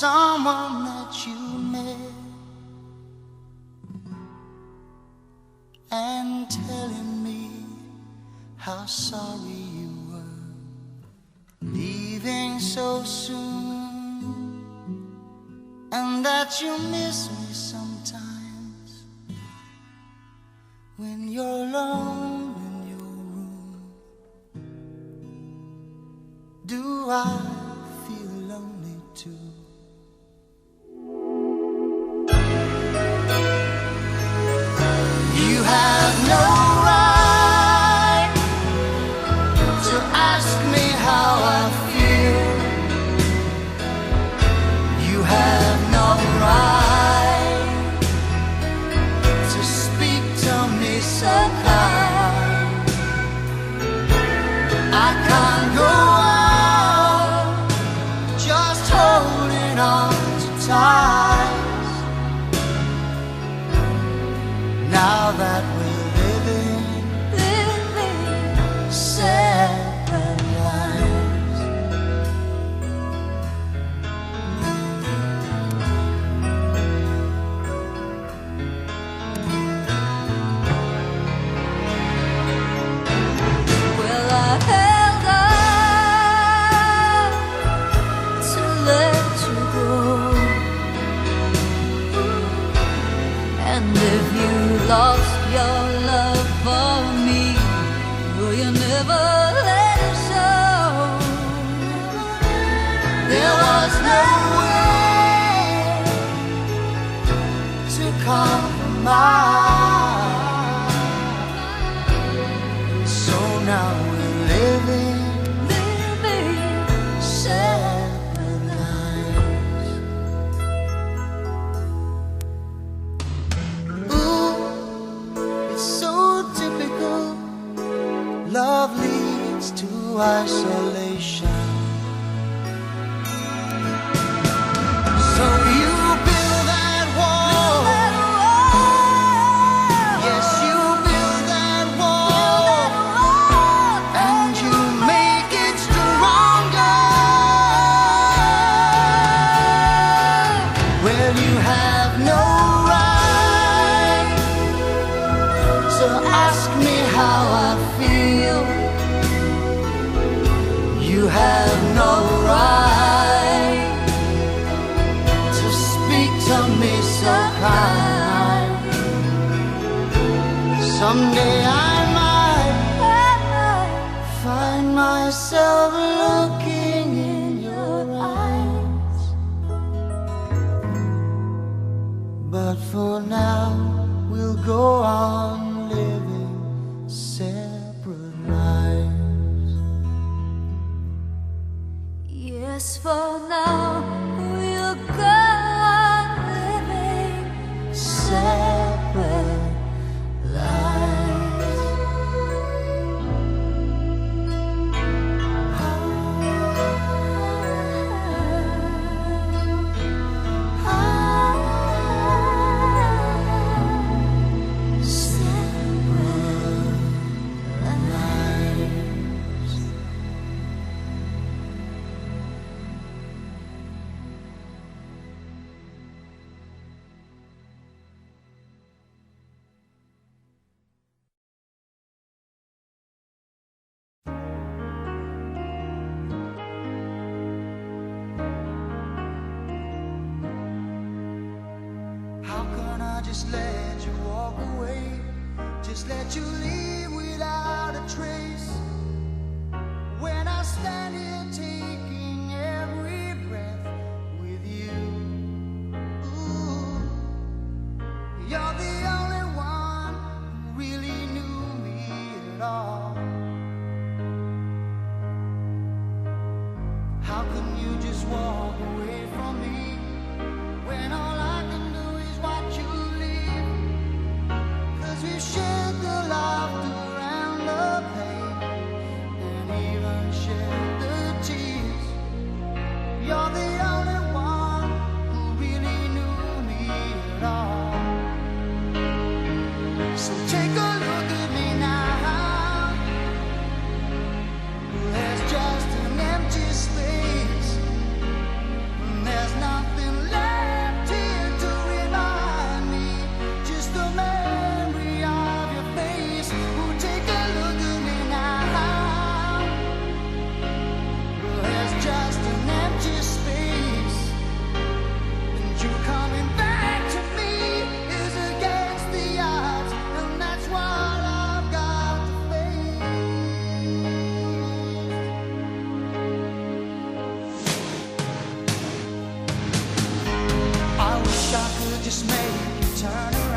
someone that you met and telling me how sorry you were leaving so soon, and that you miss me sometimes when you're alone in your room. Do I feel lonely too? You have no right to ask me how I feel. You have no right to speak to me so kind. I can't go on just holding on to ties. Now that we're living separate lives. Well, I held on to let you go, and if you lost your love for me, will you never let it show? There was no way to compromise, so now we're living separate lives. Ooh, it's so typical. Love leads to isolation. So you build that wall. Yes, you build that wall, and you make it stronger. Well, you have no right to ask me how I feel. You have no right to speak to me so kind. Someday I might find myself looking in your eyes, but for now we'll go on living separate lives. Yes, for now we'll go on living Separate lives. How can I just let you walk away? Just let you leave without a trace, when I stand here taking every breath with you. Ooh, you're the only one who really knew me at all. How can you just walk away from me when all I can do is watch you leave? 'Cause we've shared the laughter and the pain, and even shared the tears. just make you turn around.